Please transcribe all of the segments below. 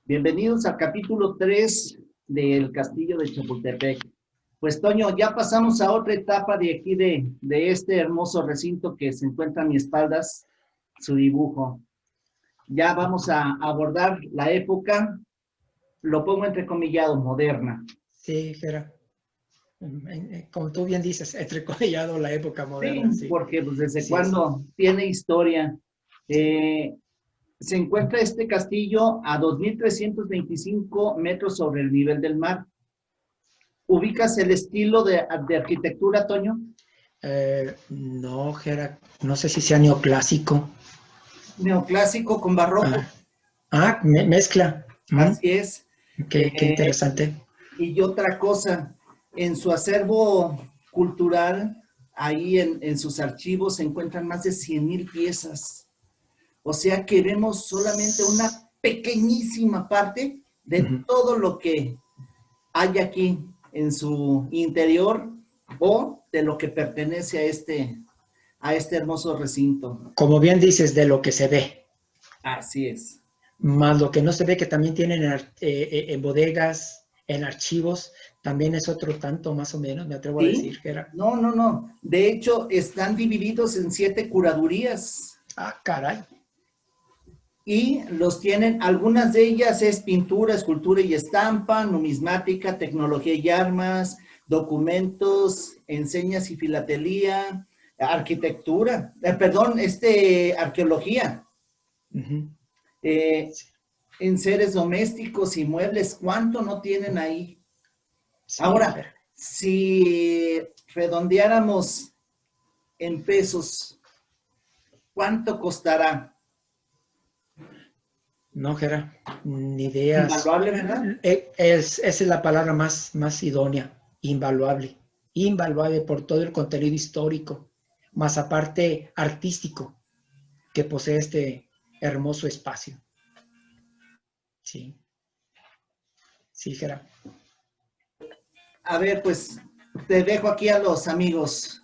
Bienvenidos al capítulo 3 del Castillo de Chapultepec. Pues Toño, ya pasamos a otra etapa de aquí de este hermoso recinto que se encuentra a mi espaldas, su dibujo. Ya vamos a abordar la época, lo pongo entrecomillado, moderna. Sí, Jera. Como tú bien dices, entrecomillado la época Sí, moderna, sí. porque pues desde Así es. cuándo tiene historia. Se encuentra este castillo a 2.325 metros sobre el nivel del mar. ¿Ubicas el estilo de arquitectura, Toño? No, Jera, no sé si sea neoclásico. Neoclásico con barroco, Mezcla. así es. Qué Eh, interesante. y otra cosa, en su acervo cultural, ahí en sus archivos se encuentran más de 100,000 piezas. O sea que vemos solamente una pequeñísima parte de Ujú. todo lo que hay aquí en su interior o de lo que pertenece a este hermoso recinto. Como bien dices, de lo que se ve, Así es. más lo que no se ve que también tienen en bodegas, en archivos, también es otro tanto más o menos, me atrevo a decir, ¿Sí? Jera. No, no, no. De hecho, están divididos en 7 curadurías Caray. y los tienen, algunas de ellas es pintura, escultura y estampa, numismática, tecnología y armas, documentos, enseñas y filatelía, arquitectura, arqueología, Ujú. eh, Sí, en seres domésticos y muebles, ¿cuánto no tienen ahí? sí, Ahora, Jera. si redondeáramos en pesos, ¿cuánto costará? No, Jera, ni ideas. Invaluable, ¿verdad? Esa es la palabra más idónea, invaluable. Invaluable por todo el contenido histórico, más aparte artístico que posee este hermoso espacio. Sí, sí, Jera. A ver, pues te dejo aquí a los amigos.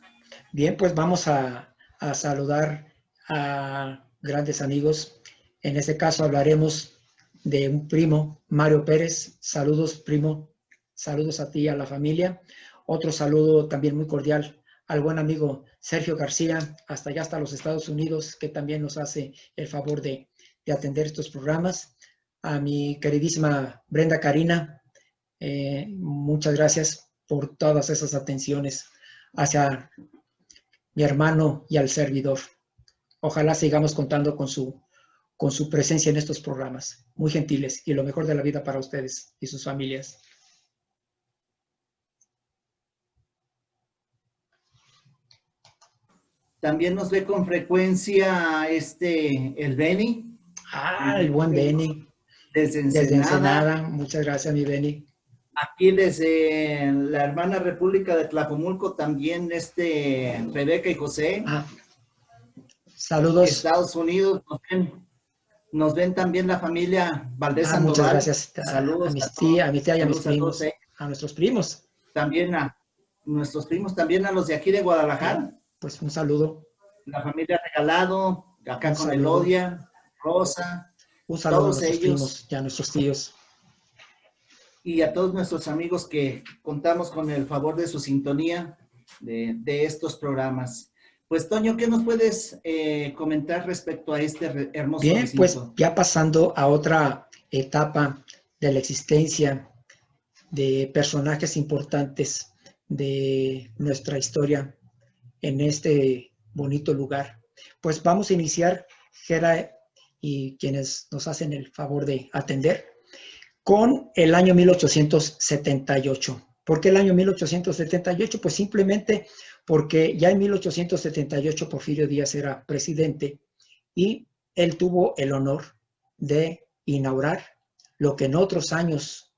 Bien, pues vamos a saludar a grandes amigos. En este caso hablaremos de un primo, Mario Pérez. Saludos, primo. Saludos a ti y a la familia. Otro saludo también muy cordial al buen amigo Sergio García, hasta allá, hasta los Estados Unidos, que también nos hace el favor de atender estos programas. A mi queridísima Brenda Karina, muchas gracias por todas esas atenciones hacia mi hermano y al servidor. Ojalá sigamos contando con su presencia en estos programas. Muy gentiles y lo mejor de la vida para ustedes y sus familias. También nos ve con frecuencia el Beni, El buen Beni, desde desde Ensenada, Ensenada. Muchas gracias, mi Beni. aquí desde la hermana República de Tlajomulco, también Rebeca y José, Saludos. Estados Unidos, nos ven también la familia Valdés Muchas Sandoval. gracias Saludos a a todos, mi tía y a mis saludos a todos, primos, a nuestros primos. también a nuestros primos, también a los de aquí de Bien, Guadalajara. pues un saludo, La familia Regalado, un acá con saludo, Elodia, Rosa, un saludo a todos nuestros ellos primos y a nuestros tíos. y a todos nuestros amigos que contamos con el favor de su sintonía de estos programas. Pues Toño, ¿qué nos puedes comentar respecto a este hermoso Bien, pues recinto? ya pasando a otra etapa de la existencia de personajes importantes de nuestra historia en este bonito lugar. Pues vamos a iniciar, Gera y quienes nos hacen el favor de atender, con el año 1878. ¿Por qué el año 1878? Pues simplemente porque ya en 1878 Porfirio Díaz era presidente y él tuvo el honor de inaugurar lo que en otros años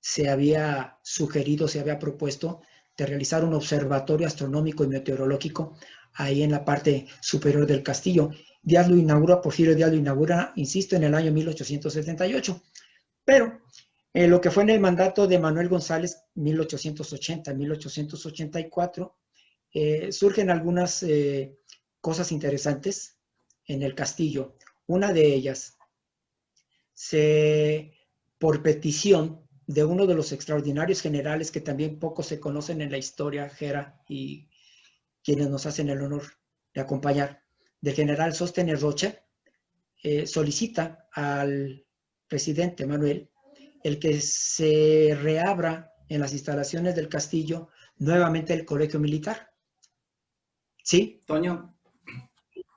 se había sugerido, se había propuesto de realizar un observatorio astronómico y meteorológico ahí en la parte superior del castillo. Díaz lo inaugura, Porfirio Díaz lo inaugura, insisto, en el año 1878. Pero lo que fue en el mandato de Manuel González, 1880-1884, surgen algunas cosas interesantes en el castillo. Una de ellas, se por petición de uno de los extraordinarios generales que también poco se conocen en la historia, Gera, y quienes nos hacen el honor de acompañar, del general Sóstenes Rocha, solicita al presidente Manuel el que se reabra en las instalaciones del castillo nuevamente el colegio militar. ¿Sí? Toño,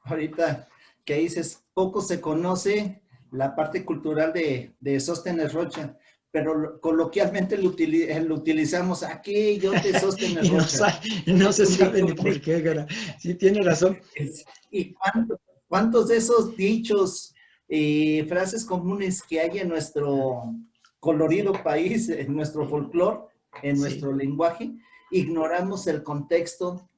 ahorita que dices, poco se conoce la parte cultural de Sóstenes Rocha, pero coloquialmente lo utilizamos aquí, yo te Sóstenes Y Rocha. no se Un sabe dicho ni por qué, Gara. Sí, tiene razón. ¿Y cuántos de esos dichos y frases comunes que hay en nuestro colorido país, en nuestro folclore, en nuestro lenguaje, ignoramos el contexto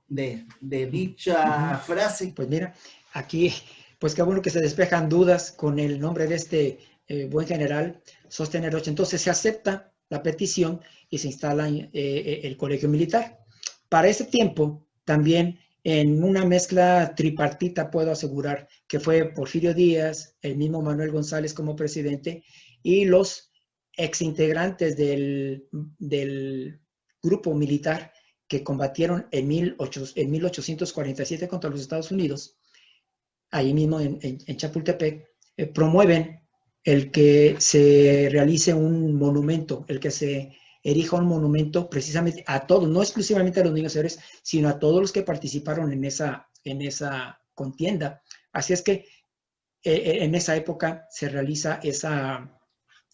de dicha frase? Pues mira, aquí, pues qué bueno que se despejan dudas con el nombre de este buen general, Sóstenes Rocha. Entonces se acepta la petición y se instala el colegio militar. Para ese tiempo, también en una mezcla tripartita, puedo asegurar que fue Porfirio Díaz, el mismo Manuel González como presidente y los exintegrantes del grupo militar que combatieron en 1847 contra los Estados Unidos, ahí mismo en Chapultepec, promueven el que se realice un monumento, el que se erija un monumento precisamente a todos, no exclusivamente a los niños héroes, sino a todos los que participaron en esa contienda. Así es que en esa época se realiza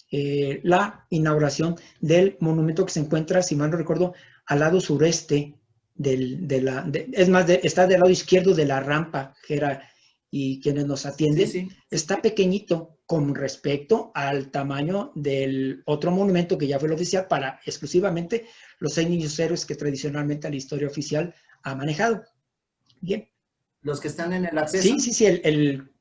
la inauguración del monumento que se encuentra, si mal no recuerdo, al lado sureste está del lado izquierdo de la rampa, Gera, y quienes nos atienden, Sí. está pequeñito con respecto al tamaño del otro monumento que ya fue el oficial para exclusivamente los 6 niños héroes que tradicionalmente la historia oficial ha manejado. Bien. Los que están en el acceso. Sí,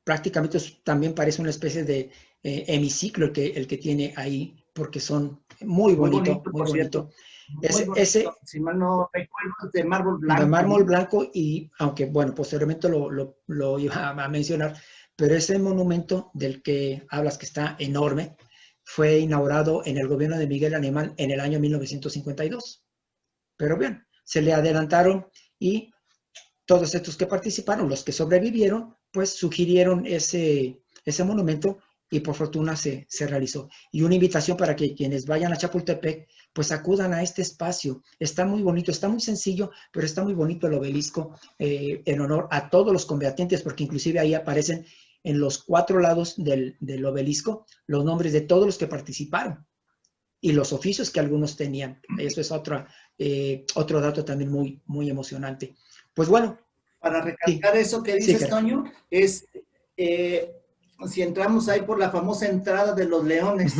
prácticamente también parece una especie de hemiciclo el que tiene ahí, porque son muy bonito, muy bonito. Muy bonito. Si mal no recuerdo, es de mármol blanco. De mármol blanco, y aunque, bueno, posteriormente lo iba a mencionar, pero ese monumento del que hablas, que está enorme, fue inaugurado en el gobierno de Miguel Alemán en el año 1952. Pero bien, se le adelantaron y todos estos que participaron, los que sobrevivieron, pues sugirieron ese monumento y por fortuna se realizó. Y una invitación para que quienes vayan a Chapultepec, pues acudan a este espacio. Está muy bonito, está muy sencillo, pero está muy bonito el obelisco en honor a todos los combatientes, porque inclusive ahí aparecen en los 4 lados del obelisco los nombres de todos los que participaron y los oficios que algunos tenían. Eso es otro dato también muy, muy emocionante. Pues bueno. Para recalcar eso que dices, Toño, es si entramos ahí por la famosa entrada de los Leones,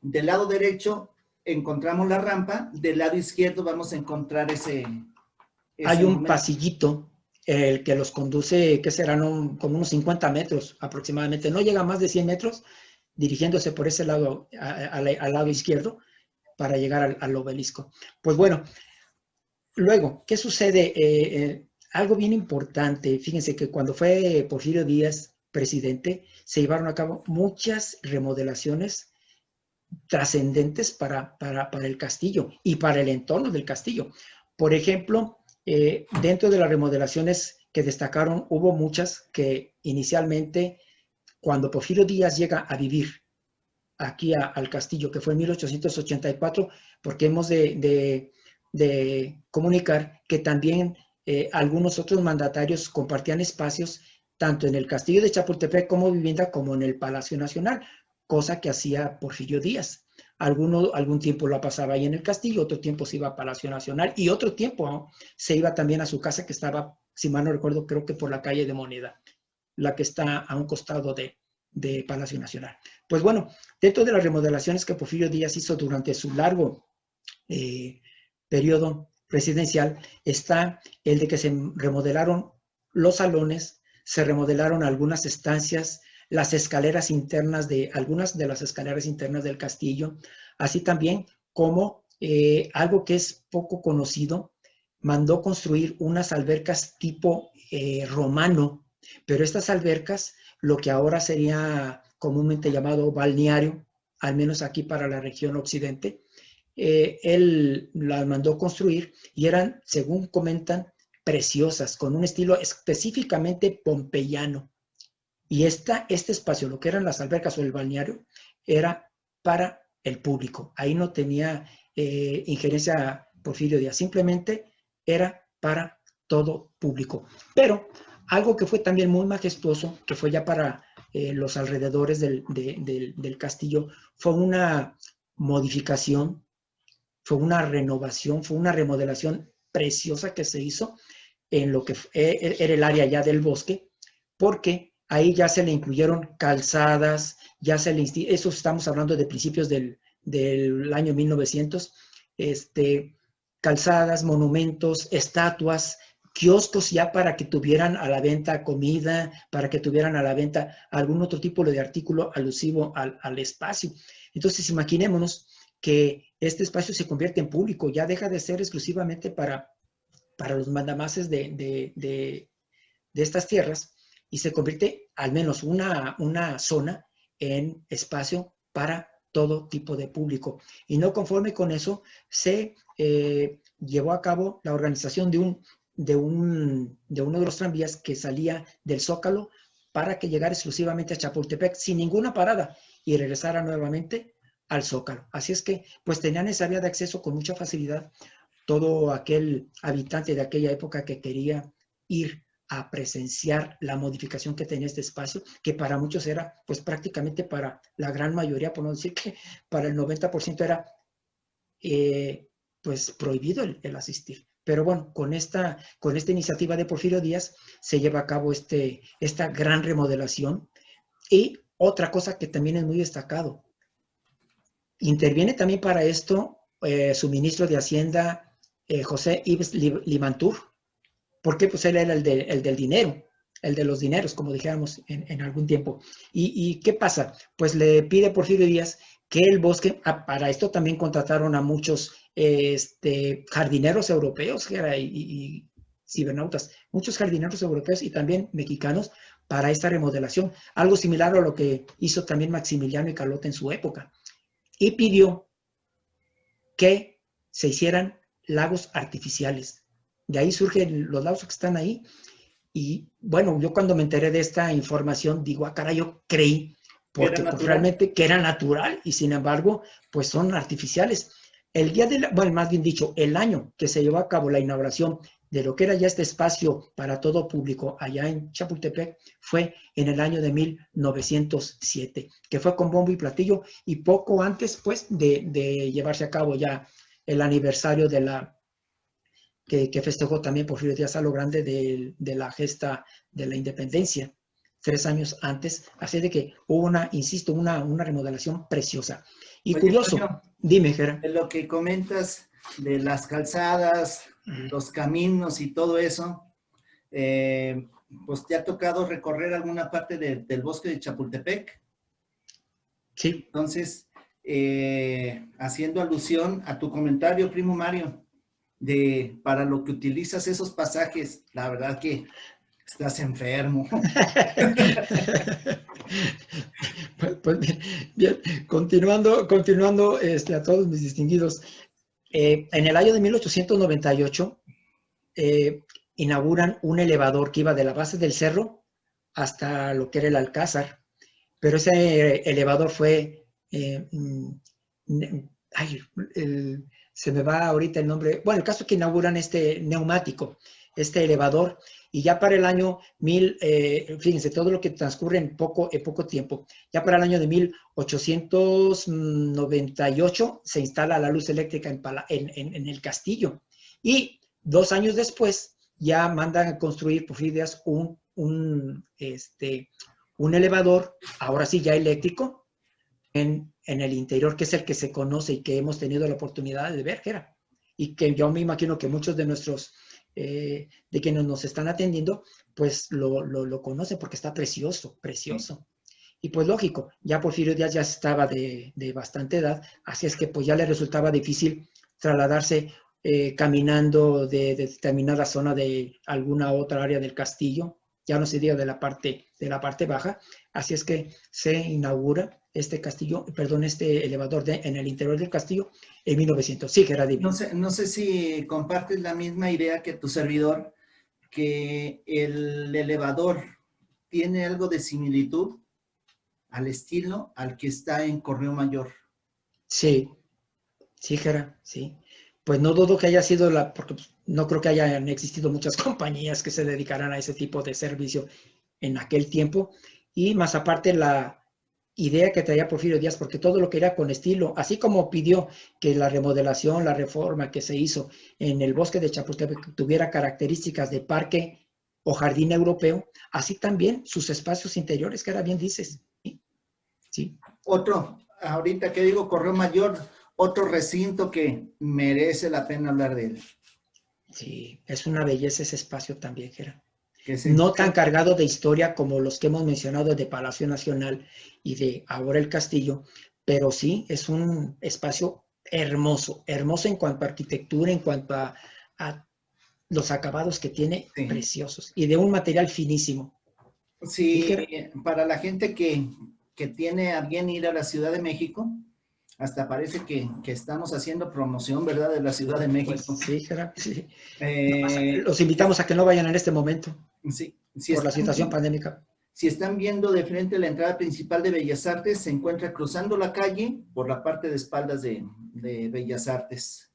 del lado derecho encontramos la rampa, del lado izquierdo vamos a encontrar ese hay un pasillito el que los conduce, que serán como unos 50 metros aproximadamente, no llega a más de 100 metros, dirigiéndose por ese lado, al lado izquierdo, para llegar al obelisco. Pues bueno, luego, ¿qué sucede? Algo bien importante, fíjense que cuando fue Porfirio Díaz presidente, se llevaron a cabo muchas remodelaciones trascendentes para el castillo y para el entorno del castillo. Por ejemplo, dentro de las remodelaciones que destacaron, hubo muchas que inicialmente, cuando Porfirio Díaz llega a vivir aquí al castillo, que fue en 1884, porque hemos de comunicar que también algunos otros mandatarios compartían espacios tanto en el castillo de Chapultepec como vivienda, como en el Palacio Nacional, cosa que hacía Porfirio Díaz. Algún tiempo lo pasaba ahí en el castillo, otro tiempo se iba a Palacio Nacional y otro tiempo se iba también a su casa, que estaba, si mal no recuerdo, creo que por la calle de Moneda, la que está a un costado de Palacio Nacional. Pues bueno, dentro de las remodelaciones que Porfirio Díaz hizo durante su largo periodo presidencial, está el de que se remodelaron los salones, se remodelaron algunas estancias, las escaleras internas algunas de las escaleras internas del castillo, así también como algo que es poco conocido, mandó construir unas albercas tipo romano, pero estas albercas, lo que ahora sería comúnmente llamado balneario, al menos aquí para la región occidente. Él las mandó construir y eran, según comentan, preciosas, con un estilo específicamente pompeyano. Y este espacio, lo que eran las albercas o el balneario, era para el público. Ahí no tenía injerencia Porfirio Díaz, simplemente era para todo público. Pero algo que fue también muy majestuoso, que fue ya para los alrededores del castillo, fue una modificación, fue una renovación, fue una remodelación preciosa que se hizo en lo que era el área ya del bosque, porque ahí ya se le incluyeron calzadas, ya se le, eso estamos hablando de principios del año 1900, calzadas, monumentos, estatuas, kioscos ya para que tuvieran a la venta comida, para que tuvieran a la venta algún otro tipo de artículo alusivo al espacio. Entonces, imaginémonos que este espacio se convierte en público, ya deja de ser exclusivamente para los mandamases de estas tierras y se convierte al menos una zona en espacio para todo tipo de público. Y no conforme con eso, se llevó a cabo la organización de uno de los tranvías que salía del Zócalo para que llegara exclusivamente a Chapultepec sin ninguna parada y regresara nuevamente al Zócalo. Así es que pues tenían esa vía de acceso con mucha facilidad todo aquel habitante de aquella época que quería ir a presenciar la modificación que tenía este espacio, que para muchos era, pues prácticamente para la gran mayoría, por no decir que para el 90% era, pues prohibido el asistir. Pero bueno, con esta iniciativa de Porfirio Díaz se lleva a cabo esta gran remodelación. Y otra cosa que también es muy destacado, interviene también para esto su ministro de Hacienda, José Yves Limantour, porque pues él era el del dinero, el de los dineros, como dijéramos en algún tiempo. ¿Y qué pasa? Pues le pide Porfirio Díaz que el bosque, para esto también contrataron a muchos jardineros europeos y cibernautas, muchos jardineros europeos y también mexicanos para esta remodelación, algo similar a lo que hizo también Maximiliano y Carlota en su época. Y pidió que se hicieran lagos artificiales. De ahí surgen los lagos que están ahí. Y bueno, yo cuando me enteré de esta información, digo, caray, yo creí, porque pues, realmente que era natural y sin embargo, pues son artificiales. El día bueno, más bien dicho, el año que se llevó a cabo la inauguración de lo que era ya este espacio para todo público allá en Chapultepec fue en el año de 1907, que fue con bombo y platillo y poco antes pues de llevarse a cabo ya el aniversario de la que festejó también Porfirio Díaz a lo grande de la gesta de la independencia 3 años antes, así de que hubo insisto, una remodelación preciosa. Y oye, curioso, Toño, dime, Gera. Lo que comentas de las calzadas, los caminos y todo eso, pues ¿te ha tocado recorrer alguna parte del bosque de Chapultepec? Sí. Entonces, haciendo alusión a tu comentario, primo Mario, para lo que utilizas esos pasajes, la verdad que estás enfermo. Pues bien, continuando a todos mis distinguidos. En el año de 1898 inauguran un elevador que iba de la base del cerro hasta lo que era el Alcázar, pero ese elevador fue, se me va ahorita el nombre, bueno, el caso es que inauguran este neumático, este elevador, y ya para el año fíjense, todo lo que transcurre en poco tiempo, ya para el año de 1898 se instala la luz eléctrica en el castillo, y 2 años después ya mandan a construir Porfirio Díaz un elevador, ahora sí ya eléctrico, en el interior, que es el que se conoce y que hemos tenido la oportunidad de ver, Gera. Y que yo me imagino que muchos de nuestros, de quienes nos están atendiendo, pues lo conocen porque está precioso, precioso. Y pues lógico, ya Porfirio Díaz ya estaba de bastante edad, así es que pues ya le resultaba difícil trasladarse caminando de determinada zona de alguna otra área del castillo ya no se diga de la parte baja. Así es que se inaugura este castillo, perdón, este elevador en el interior del castillo en 1900. Sí, Gerardino. No sé si compartes la misma idea que tu servidor, que el elevador tiene algo de similitud al estilo al que está en Correo Mayor. Sí, sí, Gerard, sí. Pues no dudo que haya sido porque no creo que hayan existido muchas compañías que se dedicaran a ese tipo de servicio en aquel tiempo. Y más aparte la idea que traía Porfirio Díaz, porque todo lo que era con estilo, así como pidió que la remodelación, la reforma que se hizo en el bosque de Chapultepec tuviera características de parque o jardín europeo, así también sus espacios interiores, que ahora bien dices. Sí. Otro, ahorita que digo Correo Mayor, otro recinto que merece la pena hablar de él. Sí, es una belleza ese espacio también, Gerard. Que No tan cargado de historia como los que hemos mencionado de Palacio Nacional y de ahora el Castillo, pero sí es un espacio hermoso, hermoso en cuanto a arquitectura, en cuanto a los acabados que tiene, sí, preciosos, y de un material finísimo. sí, para la gente que tiene a bien ir a la Ciudad de México, hasta parece que estamos haciendo promoción, ¿verdad?, de la Ciudad de México. Pues sí, Gerard, sí. Los invitamos a que no vayan en este momento, sí, por la situación pandémica. Si están viendo de frente la entrada principal de Bellas Artes, se encuentra cruzando la calle por la parte de espaldas de Bellas Artes.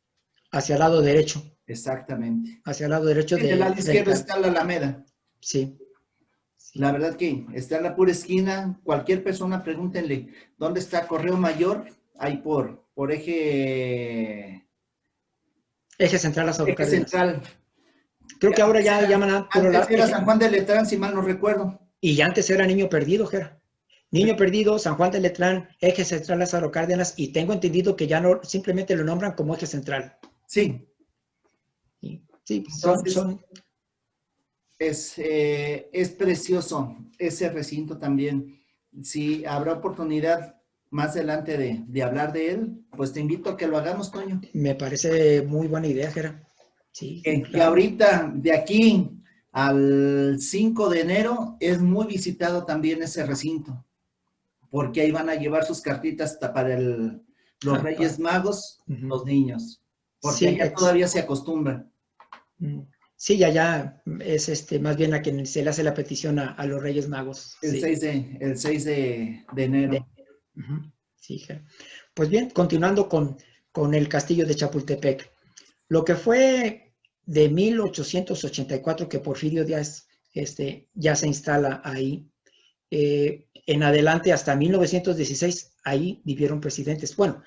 Hacia el lado derecho. Exactamente. Hacia el lado derecho En el lado izquierdo está la Alameda. Sí. Sí. La verdad que está en la pura esquina. Cualquier persona, pregúntenle, ¿dónde está Correo Mayor? Ahí por eje... Eje central a Lázaro Cárdenas. Central. Creo que ahora ya llaman a puro antes era San Juan de Letrán, si mal no recuerdo. Y antes era Niño Perdido, Gera. Niño Perdido, San Juan de Letrán, Eje Central Lázaro Cárdenas, y tengo entendido que ya no, simplemente lo nombran como Eje Central. Sí. Sí, entonces, es precioso ese recinto también. Si habrá oportunidad más adelante de hablar de él, pues te invito a que lo hagamos, Toño. Me parece muy buena idea, Gera. Sí, claro. Que ahorita, de aquí al 5 de enero, es muy visitado también ese recinto, porque ahí van a llevar sus cartitas hasta para los Reyes Magos, los niños, porque allá todavía se acostumbra. Sí, ya es más bien a quien se le hace la petición a los Reyes Magos. El 6 de enero. Sí, pues bien, continuando con el castillo de Chapultepec. Lo que fue de 1884 que Porfirio Díaz ya se instala ahí, en adelante hasta 1916, ahí vivieron presidentes. Bueno,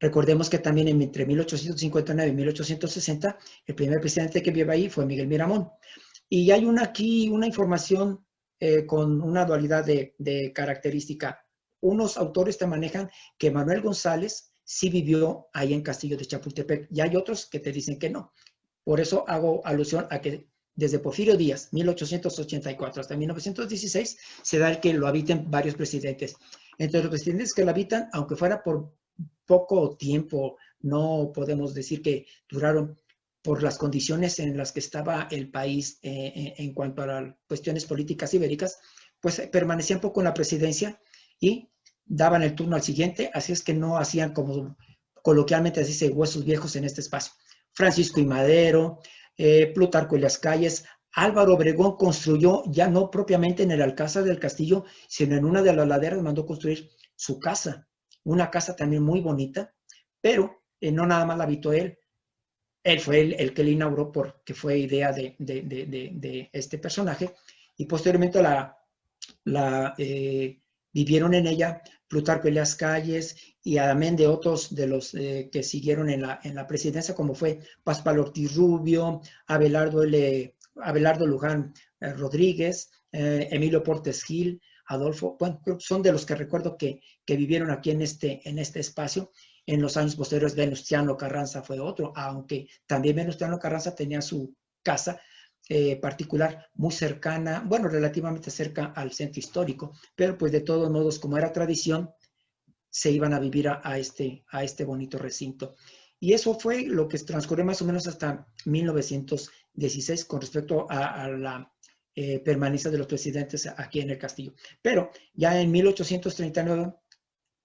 recordemos que también entre 1859 y 1860, el primer presidente que vive ahí fue Miguel Miramón. Y hay aquí una información con una dualidad de característica. Unos autores te manejan que Manuel González sí vivió ahí en Castillo de Chapultepec, y hay otros que te dicen que no. Por eso hago alusión a que desde Porfirio Díaz, 1884 hasta 1916, se da el que lo habiten varios presidentes. Entre los presidentes que lo habitan, aunque fuera por poco tiempo, no podemos decir que duraron, por las condiciones en las que estaba el país en cuanto a cuestiones políticas ibéricas, pues permanecían poco en la presidencia y daban el turno al siguiente, así es que no hacían, como coloquialmente se dice, huesos viejos en este espacio. Francisco I. Madero, Plutarco Elías Calles, Álvaro Obregón construyó, ya no propiamente en el Alcázar del Castillo, sino en una de las laderas, mandó construir su casa, una casa también muy bonita, pero no nada más la habitó él. Él fue el que le inauguró porque fue idea de este personaje, y posteriormente vivieron en ella Plutarco Elías Calles y amén de otros de los que siguieron en la presidencia, como fue Pascual Ortiz Rubio, Abelardo Luján Rodríguez, Emilio Portes Gil, Adolfo, bueno, son de los que recuerdo que vivieron aquí en este espacio. En los años posteriores, Venustiano Carranza fue otro, aunque también Venustiano Carranza tenía su casa particular muy cercana, bueno, relativamente cerca al centro histórico, pero pues de todos modos, como era tradición, se iban a vivir a este bonito recinto. Y eso fue lo que transcurrió más o menos hasta 1916 con respecto a la permanencia de los presidentes aquí en el castillo. Pero ya en 1839,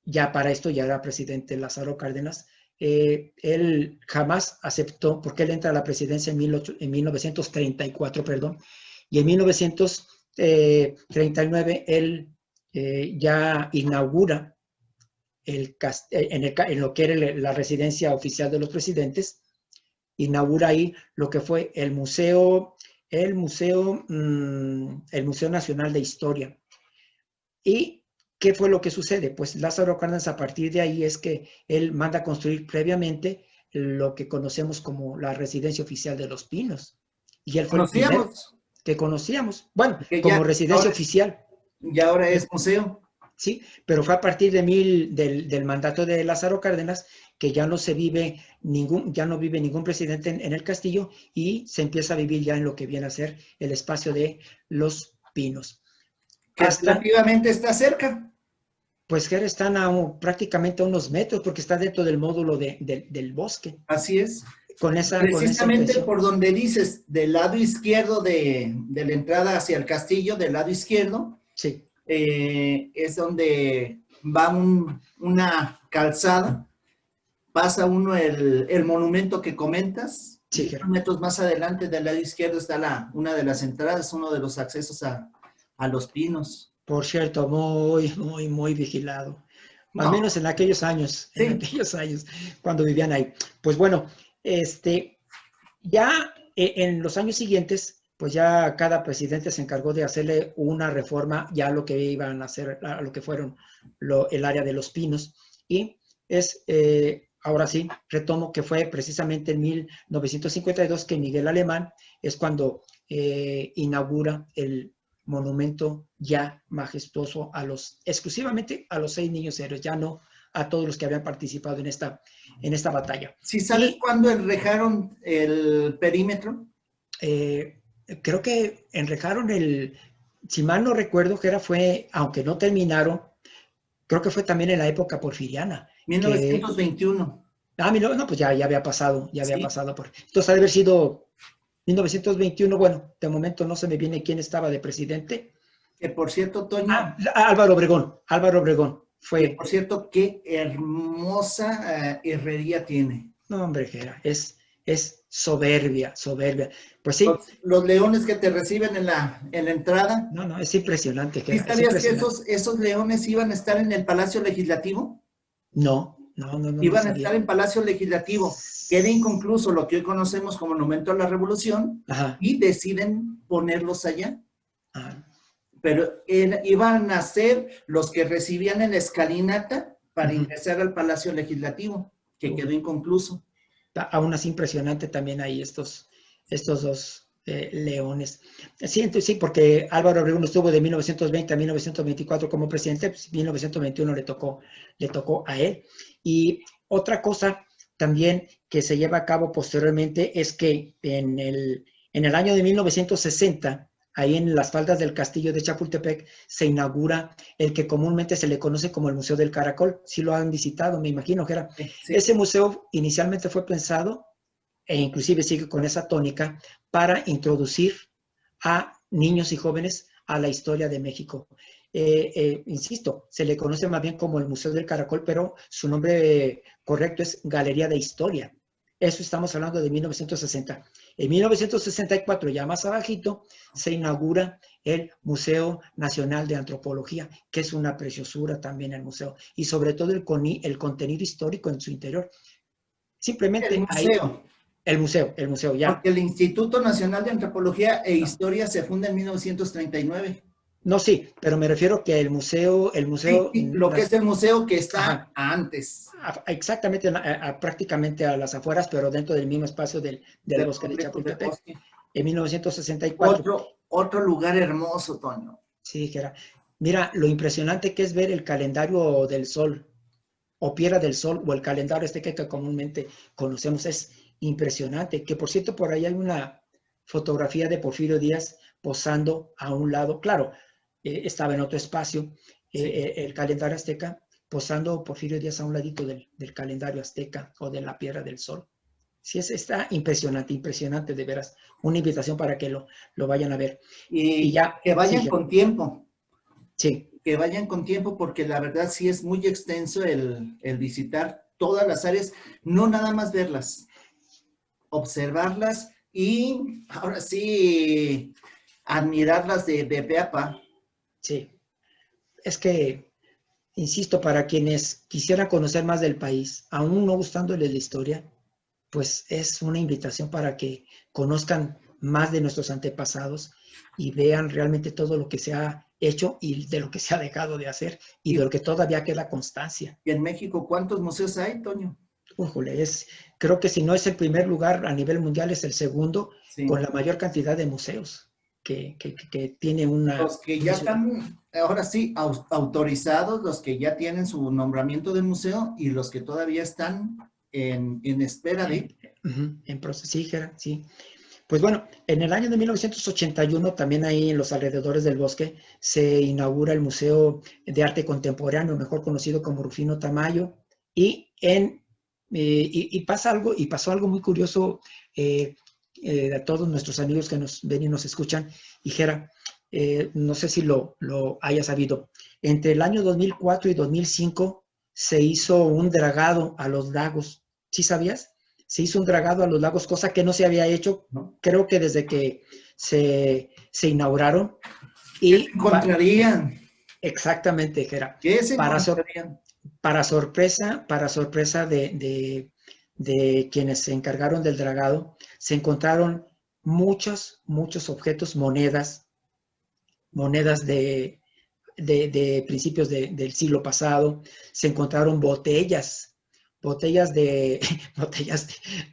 ya para esto ya era presidente Lázaro Cárdenas, él jamás aceptó, porque él entra a la presidencia en 1934, perdón, y en 1939 él ya inaugura en lo que era la residencia oficial de los presidentes, inaugura ahí lo que fue el Museo Nacional de Historia. ¿Y qué fue lo que sucede? Pues Lázaro Cárdenas, a partir de ahí, es que él manda a construir previamente lo que conocemos como la residencia oficial de Los Pinos. Y él fue el primero que conocíamos, bueno, como residencia oficial. Y ahora es museo. Sí, pero fue a partir del mandato de Lázaro Cárdenas que ya no vive ningún presidente en el castillo, y se empieza a vivir ya en lo que viene a ser el espacio de Los Pinos. Que relativamente está cerca. Pues que están prácticamente a unos metros, porque está dentro del módulo del bosque. Así es. Precisamente por donde dices, del lado izquierdo de la entrada hacia el castillo, del lado izquierdo, sí. Es donde va una calzada, pasa uno el monumento que comentas, sí, y unos metros más adelante del lado izquierdo está una de las entradas, uno de los accesos a Los Pinos. Por cierto, muy vigilado. Al menos en aquellos años, cuando vivían ahí. Pues bueno, ya en los años siguientes, pues ya cada presidente se encargó de hacerle una reforma ya a lo que iban a hacer, a lo que fueron el área de Los Pinos. Y ahora sí, retomo que fue precisamente en 1952 que Miguel Alemán es cuando inaugura el monumento ya majestuoso exclusivamente a los 6 niños héroes, ya no a todos los que habían participado en esta batalla. ¿Sí sabes cuándo enrejaron el perímetro? Creo que enrejaron si mal no recuerdo, aunque no terminaron, creo que fue también en la época porfiriana. 1921. No, pues ya había pasado, pasado. Entonces ha de haber sido 1921, bueno, de momento no se me viene quién estaba de presidente. Que por cierto, Toño. Álvaro Obregón fue. Que por cierto, qué hermosa herrería tiene. No, hombre, es soberbia. Pues sí. Los leones que te reciben en la entrada. No, es impresionante. ¿Sí sabías que esos leones iban a estar en el Palacio Legislativo? No. Iban a estar en Palacio Legislativo. Queda inconcluso lo que hoy conocemos como Monumento a la Revolución. Ajá. Y deciden ponerlos allá. Ajá. Pero iban a ser los que recibían en la escalinata para ingresar al Palacio Legislativo, que quedó inconcluso. Aún así impresionante también ahí estos dos leones. Sí, porque Álvaro Obregón estuvo de 1920 a 1924 como presidente, pues 1921 le tocó a él. Y otra cosa también que se lleva a cabo posteriormente es que en el año de 1960, ahí en las faldas del castillo de Chapultepec, se inaugura el que comúnmente se le conoce como el Museo del Caracol. Sí lo han visitado, me imagino que era. Sí. Ese museo inicialmente fue pensado, e inclusive sigue con esa tónica, para introducir a niños y jóvenes a la historia de México. Insisto, se le conoce más bien como el Museo del Caracol, pero su nombre correcto es Galería de Historia. Eso estamos hablando de 1960. En 1964, ya más abajito, se inaugura el Museo Nacional de Antropología, que es una preciosura también el museo, y sobre todo el contenido histórico en su interior. Simplemente el museo. El museo, ya. Porque el Instituto Nacional de Antropología e Historia se funda en 1939. No, sí, pero me refiero que el museo... Sí, lo que es el museo que está antes. Exactamente, prácticamente a las afueras, pero dentro del mismo espacio del bosque de Chapultepec, en 1964. Otro lugar hermoso, Toño. Sí, que era. Mira, lo impresionante que es ver el calendario del Sol, o Piedra del Sol, o el calendario que comúnmente conocemos, es impresionante. Que por cierto, por ahí hay una fotografía de Porfirio Díaz posando a un lado, claro, estaba en otro espacio, el calendario azteca, posando Porfirio Díaz a un ladito del calendario azteca o de la Piedra del Sol. Sí, está impresionante, impresionante, de veras. Una invitación para que lo vayan a ver. Y Y ya, que sí, vayan con tiempo, sí, que vayan con tiempo, porque la verdad sí es muy extenso el visitar todas las áreas, no nada más verlas, observarlas y ahora sí admirarlas de pe a pa. sí. Es que, insisto, para quienes quisieran conocer más del país, aún no gustándoles la historia, pues es una invitación para que conozcan más de nuestros antepasados y vean realmente todo lo que se ha hecho y de lo que se ha dejado de hacer y de Y, lo que todavía queda constancia. y en México, ¿cuántos museos hay, Toño? Újole, creo que si no es el primer lugar a nivel mundial, es el segundo Sí. con la mayor cantidad de museos que tiene una Los que ya ciudad. están, ahora sí, autorizados, los que ya tienen su nombramiento de museo y los que todavía están en espera de... En proceso, sí, Gera, sí. Pues bueno, en el año de 1981, también ahí en los alrededores del bosque, se inaugura el Museo de Arte Contemporáneo, mejor conocido como Rufino Tamayo, y pasó algo muy curioso a todos nuestros amigos que nos ven y nos escuchan. Y Gera, no sé si lo haya sabido, entre el año 2004 y 2005 se hizo un dragado a los lagos. ¿Sí sabías? Se hizo un dragado a los lagos, cosa que no se había hecho, ¿No? creo que desde que se inauguraron. ¿Qué se Y encontrarían? exactamente, que era ¿Qué se para, encontrarían? para sorpresa de quienes se encargaron del dragado, se encontraron muchos objetos, monedas de principios del siglo pasado, se encontraron botellas de, botellas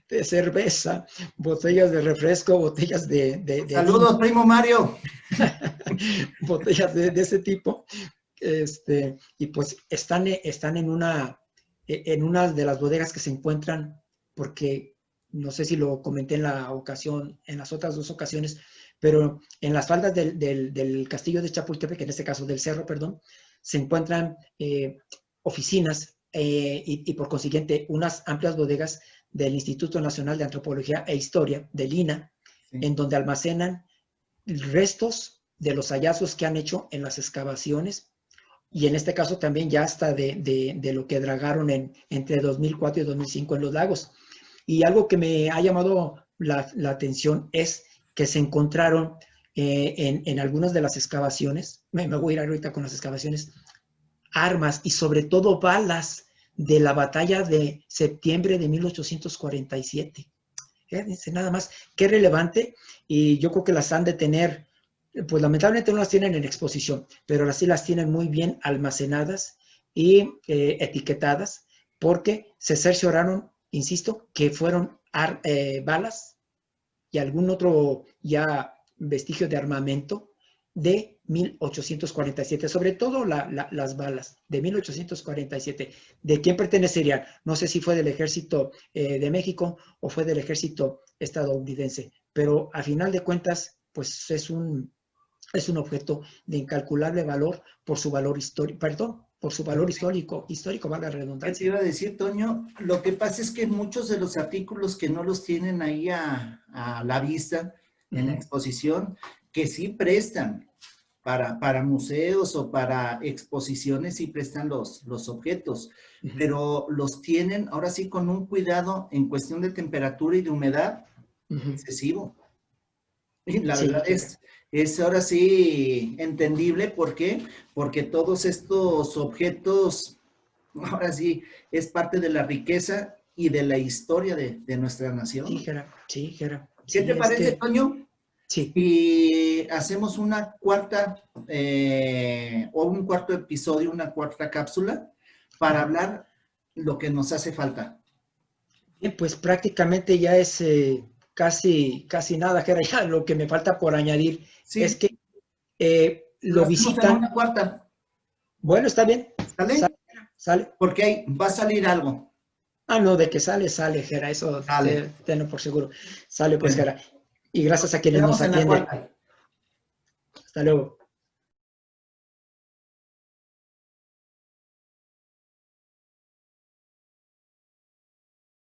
de cerveza, botellas de refresco, botellas de vino, Saludos, primo Mario. botellas de ese tipo. Y pues están en una de las bodegas que se encuentran, porque no sé si lo comenté en las otras dos ocasiones, pero en las faldas del castillo de Chapultepec, en este caso del cerro, perdón, se encuentran oficinas y por consiguiente unas amplias bodegas del Instituto Nacional de Antropología e Historia, del INAH, Sí. en donde almacenan restos de los hallazgos que han hecho en las excavaciones y en este caso también ya hasta de lo que dragaron entre 2004 y 2005 en los lagos. Y algo que me ha llamado la atención es que se encontraron en algunas de las excavaciones, me voy a ir ahorita con las excavaciones, armas y sobre todo balas de la batalla de septiembre de 1847. Dice nada más, qué relevante, y yo creo que las han de tener, pues lamentablemente no las tienen en exposición, pero así las tienen muy bien almacenadas y etiquetadas, porque se cercioraron, insisto, que fueron balas y algún otro ya vestigio de armamento de 1847, sobre todo las balas de 1847. ¿De quién pertenecerían? No sé si fue del ejército de México o fue del ejército estadounidense, pero a final de cuentas, pues es un objeto de incalculable valor por su valor histórico, perdón, por su valor histórico, valga la ¿Qué te redundancia. iba a decir, Toño? Lo que pasa es que muchos de los artículos que no los tienen ahí a la vista en la exposición, que sí prestan para museos o para exposiciones, sí prestan los objetos, pero los tienen ahora sí con un cuidado en cuestión de temperatura y de humedad excesivo. Y la Sí, verdad es ahora sí entendible. ¿Por qué? Porque todos estos objetos, ahora sí, es parte de la riqueza y de la historia de nuestra sí, nación. Jera, sí, Jera, ¿Qué te sí, es parece, que, Toño, sí. si hacemos una cuarta o un cuarto episodio, una cuarta cápsula para hablar lo que nos hace falta? Bien, pues prácticamente ya es casi nada, Jera. Ya lo que me falta por añadir es Sí, que lo lo hacemos en visitan. una cuarta, Bueno, está bien, ¿sale? sale, sale. Porque ahí va a salir algo. Ah, no, de que sale, Jera, eso Sale. tenlo por seguro. Sale pues, Bueno, Jera. Y nos gracias a quienes nos esperamos en la atienden. cuarta. Hasta luego.